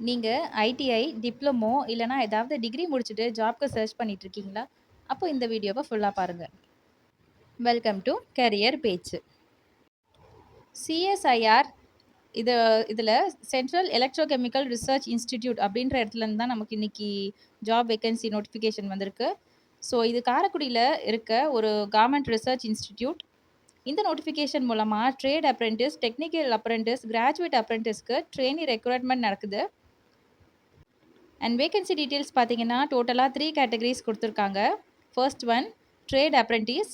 நீங்க ITI, diploma இல்லன்னா ஏதாவது டிகிரி முடிச்சுட்டு ஜாப்க்கு சர்ச் பண்ணிட்டு இருக்கீங்களா? அப்போ இந்த வீடியோவ ஃபுல்லா பாருங்க. வெல்கம் டூ கரியர் பேச்சு. சிஎஸ்ஐஆர் இது இதுல சென்ட்ரல் எலக்ட்ரோகெமிக்கல் ரிசர்ச் இன்ஸ்டிடியூட் அப்படின்ற இடத்துலருந்து தான் நமக்கு இன்னைக்கு ஜாப் வேகன்சி நோட்டிஃபிகேஷன் வந்திருக்கு. ஸோ இது காரைக்குடியில இருக்க ஒரு கவர்மெண்ட் ரிசர்ச் இன்ஸ்டிடியூட். இந்த நோட்டிஃபிகேஷன் மூலமா trade apprentice, technical apprentice, graduate அப்ரென்டிஸ்க்கு ட்ரெய்னி ரெக்ரூட்மெண்ட் நடக்குது. அண்ட் வேகன்சி டீட்டெயில்ஸ் பார்த்தீங்கன்னா, டோட்டலா 3 கேட்டகரிஸ் குடுத்துருக்காங்க. First one trade apprentice.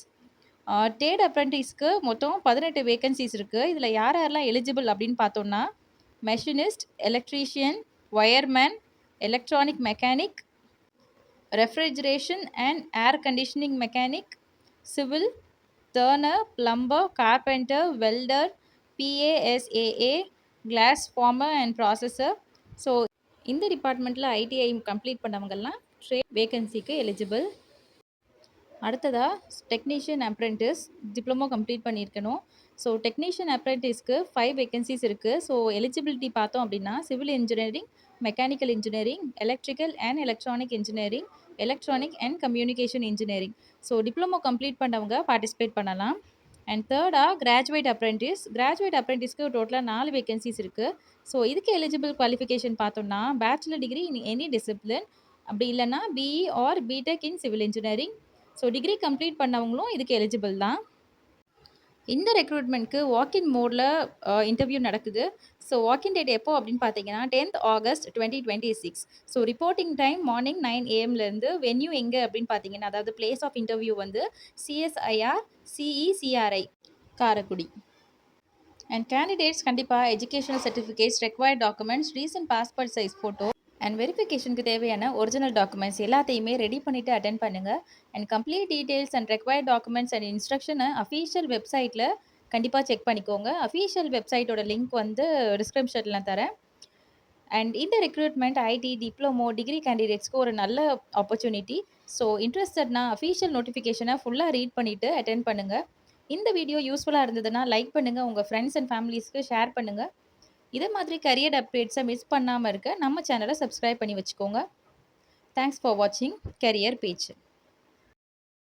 Trade அப்ரென்டிஸ்க்கு மொத்தம் 18 வேகன்சிஸ் இருக்கு. இதில யார் யாரெல்லாம் எலிஜிபிள் அப்படின்னு பார்த்தோம்னா, machinist, electrician, wireman, electronic mechanic, refrigeration and air conditioning mechanic, civil, turner, plumber, carpenter, welder, PASAA, glass former and processor. So இந்த டிபார்ட்மெண்ட்டில் ஐடிஐ கம்ப்ளீட் பண்ணவங்கெல்லாம் ட்ரேட் வேகன்சிக்கு எலிஜிபிள். அடுத்ததா டெக்னீஷியன் அப்ரென்டிஸ் டிப்ளமோ கம்ப்ளீட் பண்ணியிருக்கணும். ஸோ டெக்னீஷியன் அப்ரென்டிஸ்க்கு 5 vacancies இருக்குது. So eligibility பார்த்தோம் அப்படின்னா civil engineering, mechanical engineering, electrical and electronic engineering, electronic and communication engineering. So diploma complete பண்ணவங்க பார்ட்டிசிபேட் பண்ணலாம். அண்ட் தேர்டா கிராஜுவேட் அப்ரென்டிஸ். கிராஜுவேட் அப்ரென்டிஸ்க்கு டோட்டலாக 4 வேகன்சிஸ் இருக்குது. ஸோ இதுக்கு எலிஜிபிள் குவாலிஃபிகேஷன் பார்த்தோம்னா bachelor degree in any discipline, அப்படி இல்லைன்னா BE or BTech in civil engineering. So degree complete பண்ணவங்களும் இதுக்கு எலிஜிபிள் தான். இந்த ரெக்ரூட்மெண்ட்க்கு வாக்கின் மோடில் இன்டர்வியூ நடக்குது. ஸோ வாக்கின் டேட் எப்போ அப்படின்னு பார்த்தீங்கன்னா 10th August 2026. So reporting time morning 9 AM venue எங்கே அப்படின்னு பார்த்தீங்கன்னா, அதாவது பிளேஸ் ஆஃப் இன்டர்வியூ வந்து CSIR CECRI Karaikudi. And candidates கண்டிப்பாக educational certificates, required documents, recent passport size photo and வெரிஃபிகேஷனுக்கு தேவையான ஒரிஜினல் டாக்குமெண்ட்ஸ் எல்லாத்தையுமே ரெடி பண்ணிவிட்டு அட்டென்ட் பண்ணுங்கள். And complete details and required documents and இன்ஸ்ட்ரக்ஷனை அஃபீஷியல் வெப்சைட்டில் கண்டிப்பாக செக் பண்ணிக்கோங்க. அஃபீஷியல் வெப்சைட்டோட லிங்க் வந்து டிஸ்கிரிப்ஷனில் தரேன். அண்ட் இந்த ரெக்ரூட்மெண்ட் ஐடி, டிப்ளமோ, டிகிரி கேண்டிடேட்ஸ்க்கு ஒரு நல்ல ஆப்பர்ச்சுனிட்டி. ஸோ இன்ட்ரெஸ்டட்னா அஃபீஷியல் நோட்டிஃபிகேஷனை ஃபுல்லாக ரீட் பண்ணிவிட்டு அட்டென்ட் பண்ணுங்கள். இந்த வீடியோ யூஸ்ஃபுல்லாக இருந்ததுன்னா லைக் பண்ணுங்கள், உங்கள் ஃப்ரெண்ட்ஸ் அண்ட் ஃபேமிலிஸ்க்கு ஷேர் பண்ணுங்கள். இதே மாதிரி கரியர் அப்டேட்ஸை மிஸ் பண்ணாமல் இருக்க நம்ம சேனலை சப்ஸ்கிரைப் பண்ணி வச்சுக்கோங்க. தேங்க்ஸ் ஃபார் வாட்சிங் கரியர் பேச்சு.